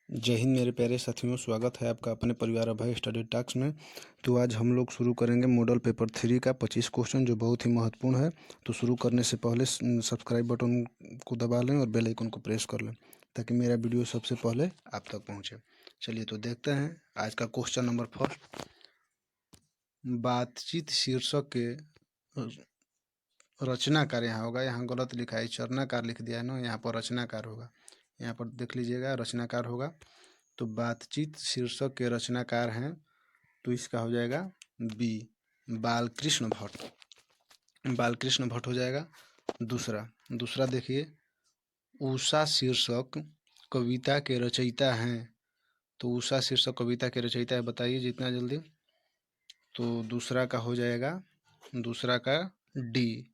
जय हिंद मेरे प्यारे साथियों, स्वागत है आपका अपने परिवार अभय स्टडी टॉक्स में। तो आज हम लोग शुरू करेंगे मॉडल पेपर 3 का 25 क्वेश्चन, जो बहुत ही महत्वपूर्ण है। तो शुरू करने से पहले सब्सक्राइब बटन को दबा लें और बेल आइकन को प्रेस कर लें, ताकि मेरा वीडियो सबसे पहले आप तक पहुंचे। चलिए तो देखते हैं आज का क्वेश्चन नंबर फर्स्ट। बातचीत शीर्षक के रचनाकार यहाँ होगा, यहाँ गलत लिखा है, चरणाकार लिख दिया है ना, यहाँ पर रचनाकार होगा। यहाँ पर देख लीजिएगा, रचनाकार होगा। तो बातचीत शीर्षक के रचनाकार हैं, तो इसका हो जाएगा बी, बालकृष्ण भट्ट। बालकृष्ण भट्ट हो जाएगा। दूसरा देखिए, उषा शीर्षक कविता के रचयिता हैं। तो उषा शीर्षक कविता के रचयिता है, बताइए जितना जल्दी। तो दूसरा का हो जाएगा, दूसरा का डी,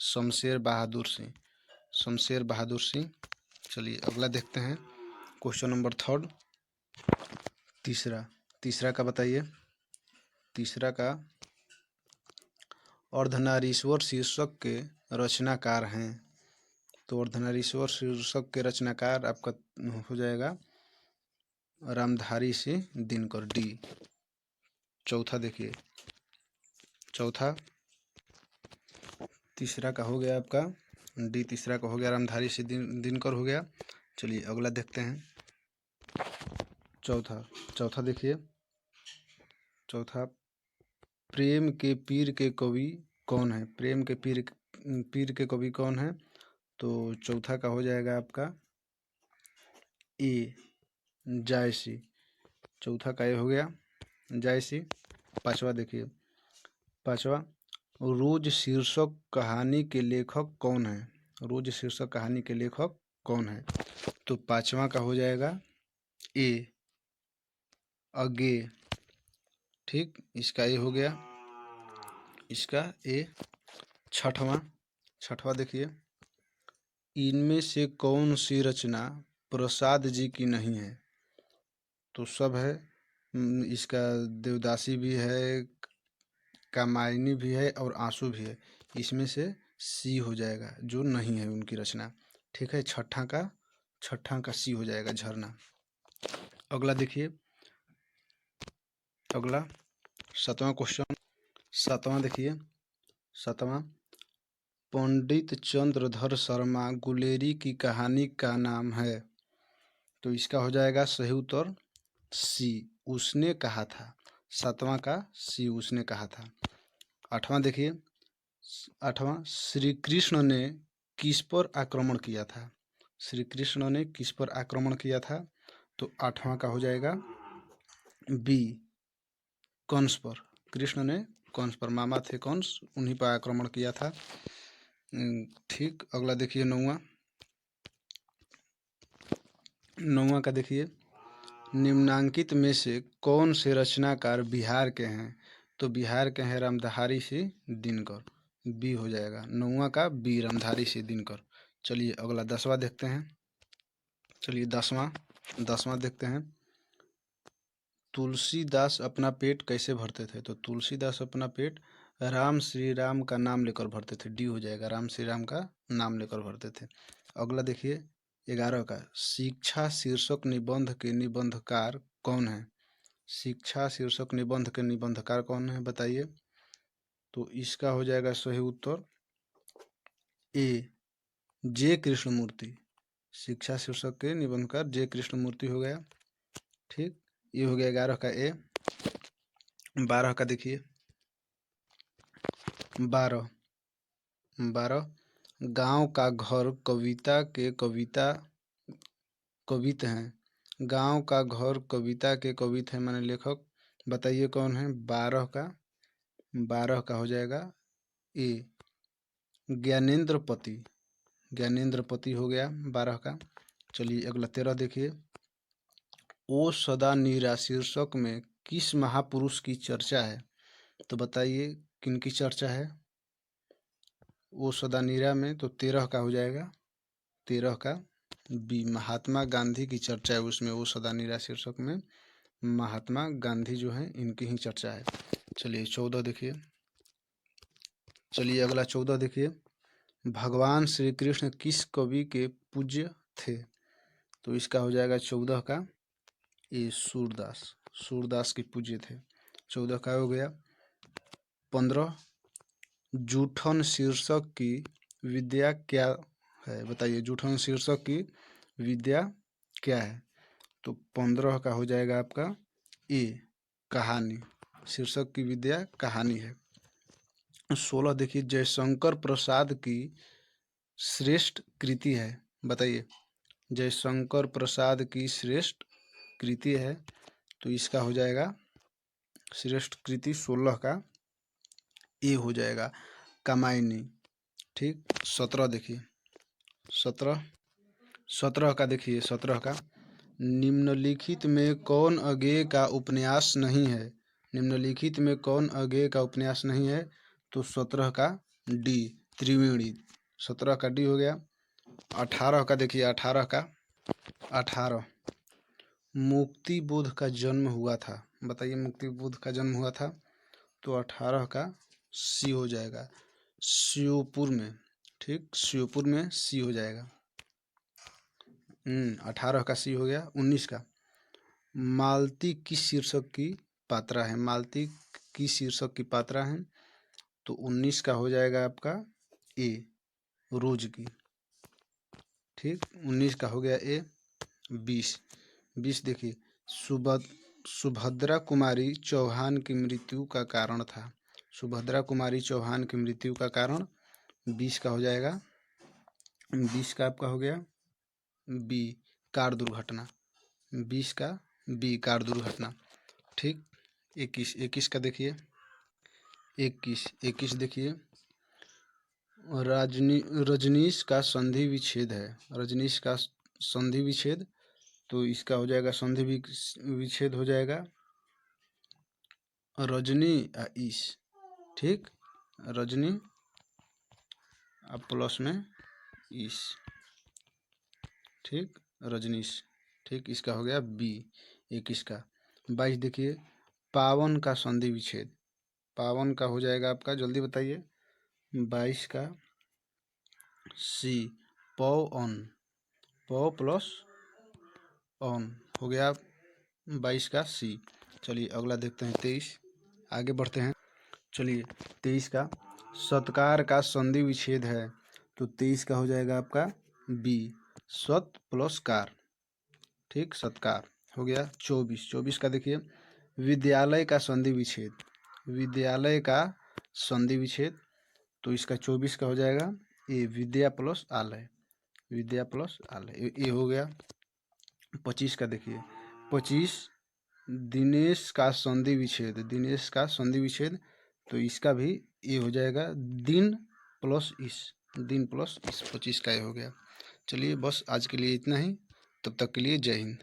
शमशेर बहादुर सिंह। शमशेर बहादुर सिंह। चलिए अगला देखते हैं, क्वेश्चन नंबर थर्ड। तीसरा का बताइए। तीसरा का, अर्धनारीश्वर शीर्षक के रचनाकार हैं। तो अर्धनारीश्वर शीर्षक के रचनाकार आपका हो जाएगा रामधारी सिंह दिनकर, डी। चौथा देखिए, तीसरा का हो गया आपका डी, तीसरा का हो गया रामधारी सिंह दिनकर हो गया। चलिए अगला देखते हैं, चौथा देखिए। चौथा, प्रेम के पीर के कवि कौन है? प्रेम के पीर के कवि कौन है? तो चौथा का हो जाएगा आपका ए, जायसी। चौथा का ए हो गया जायसी। पांचवा देखिए, रोज शीर्षक कहानी के लेखक कौन है? रोज शीर्षक कहानी के लेखक कौन है? तो पांचवा का हो जाएगा ए, अगे। ठीक, इसका ए हो गया, इसका ए। छठवां देखिए, इनमें से कौन सी रचना प्रसाद जी की नहीं है? तो सब है, इसका देवदासी भी है, कामायनी भी है और आंसू भी है। इसमें से सी हो जाएगा, जो नहीं है उनकी रचना। ठीक है, छठा का सी हो जाएगा, झरना। अगला देखिए, अगला सातवां क्वेश्चन। सातवां, पंडित चंद्रधर शर्मा गुलेरी की कहानी का नाम है। तो इसका हो जाएगा सही उत्तर सी, उसने कहा था। सातवां का सी, उसने कहा था। आठवां देखिए, श्री कृष्ण ने किस पर आक्रमण किया था? श्री कृष्ण ने किस पर आक्रमण किया था? तो आठवां का हो जाएगा बी, कंस पर। कृष्ण ने कंस पर, मामा थे कंस, उन्हीं पर आक्रमण किया था। ठीक, अगला देखिए, नौवां का देखिए, निम्नांकित में से कौन से रचनाकार बिहार के हैं? तो बिहार के हैं रामधारी सिंह दिनकर, बी हो जाएगा। नौवां का बी, रामधारी सिंह दिनकर। चलिए अगला 10वां देखते हैं। चलिए 10वां देखते हैं। तुलसीदास अपना पेट कैसे भरते थे? तो तुलसीदास अपना पेट राम श्री राम का नाम लेकर भरते थे, डी हो जाएगा, राम श्री राम का नाम लेकर भरते थे। अगला देखिए 11 का, शिक्षा शीर्षक निबंध के निबंधकार कौन है? शिक्षा शीर्षक निबंध के निबंधकार कौन है, बताइए। तो इसका हो जाएगा सही उत्तर ए, जे कृष्णमूर्ति। शिक्षा शीर्षक के निबंधकार जे कृष्णमूर्ति हो गया। ठीक, ये हो गया 11 का ए। 12 का देखिए, 12 गांव का घर कविता के कवित हैं। गांव का घर कविता के कवित हैं, माने लेखक, बताइए कौन है? 12 का हो जाएगा ए, ज्ञानेंद्र पति हो गया 12 का। चलिए अगला 13 देखिए, ओ सदा नीरा शीर्षक में किस महापुरुष की चर्चा है? तो बताइए किनकी चर्चा है ओ सदा नीरा में? तो 13 का हो जाएगा, 13 का बी, महात्मा गांधी की चर्चा है उसमें। ओ सदा नीरा शीर्षक में महात्मा गांधी जो है, इनकी ही चर्चा है। चलिए 14 देखिए। चलिए अगला 14 देखिए, भगवान श्री कृष्ण किस कवि के पूज्य थे? तो इसका हो जाएगा 14 का ए सूरदास, सूरदास के पूज्य थे। 14 का हो गया। 15 जूठन शीर्षक की विद्या क्या है, बताइए जूठन शीर्षक की विद्या क्या है। तो 15 का हो जाएगा आपका ए कहानी, शीर्षक की विद्या कहानी है। 16 देखिए जयशंकर प्रसाद की श्रेष्ठ कृति है, बताइए जयशंकर प्रसाद की श्रेष्ठ कृति है, तो इसका हो जाएगा श्रेष्ठ कृति 16 का ए हो जाएगा कामायनी। ठीक। 17 देखिए 17 का देखिए 17 का निम्नलिखित में कौन अज्ञेय का उपन्यास नहीं है, निम्नलिखित में कौन अज्ञेय का उपन्यास नहीं है। तो 17 का डी त्रिवेणी, 17 का डी हो गया। 18 का देखिए 18 मुक्ति बोध का जन्म हुआ था, बताइए मुक्ति बोध का जन्म हुआ था। तो 18 का सी हो जाएगा श्योपुर में। ठीक, श्योपुर में सी हो जाएगा। 18 का सी हो गया। 19 का मालती किस शीर्षक की पात्रा है, मालती किस शीर्षक की पात्रा है। तो 19 का हो जाएगा आपका ए रोज की। ठीक, 19 का हो गया ए। 20 देखिए सुभद्रा कुमारी चौहान की मृत्यु का कारण था, सुभद्रा कुमारी चौहान की मृत्यु का कारण 20 का हो जाएगा। 20 का आपका हो गया बी कार दुर्घटना, 20 का बी कार दुर्घटना। ठीक। 21 का देखिए 21 देखिए रजनीश का संधि विच्छेद है, रजनीश का संधि विच्छेद। तो इसका हो जाएगा संधि विच्छेद हो जाएगा रजनी ईश। ठीक, रजनी अब प्लस में ईश। ठीक, रजनीश। ठीक, इसका हो गया बी 21 का। 22 देखिए पावन का संधि विच्छेद, पावन का हो जाएगा आपका, जल्दी बताइए। 22 का सी पवन, पौ प्लस ऑन हो गया 22 का सी। चलिए अगला देखते हैं 23, आगे बढ़ते हैं। चलिए 23 का सत्कार का संधि विच्छेद है। तो 23 का हो जाएगा आपका बी सत प्लस कार। ठीक, सत्कार हो गया। 24 का देखिए विद्यालय का संधि विच्छेद, विद्यालय का संधि विच्छेद। तो इसका 24 का हो जाएगा ए विद्या प्लस आलय, विद्या प्लस आलय, ये हो गया। 25 का देखिए 25 दिनेश का संधि विच्छेद, दिनेश का संधि विच्छेद। तो इसका भी ये हो जाएगा दिन प्लस इस, दिन प्लस इस, 25 का ये हो गया। चलिए बस आज के लिए इतना ही, तब तक के लिए जय हिंद।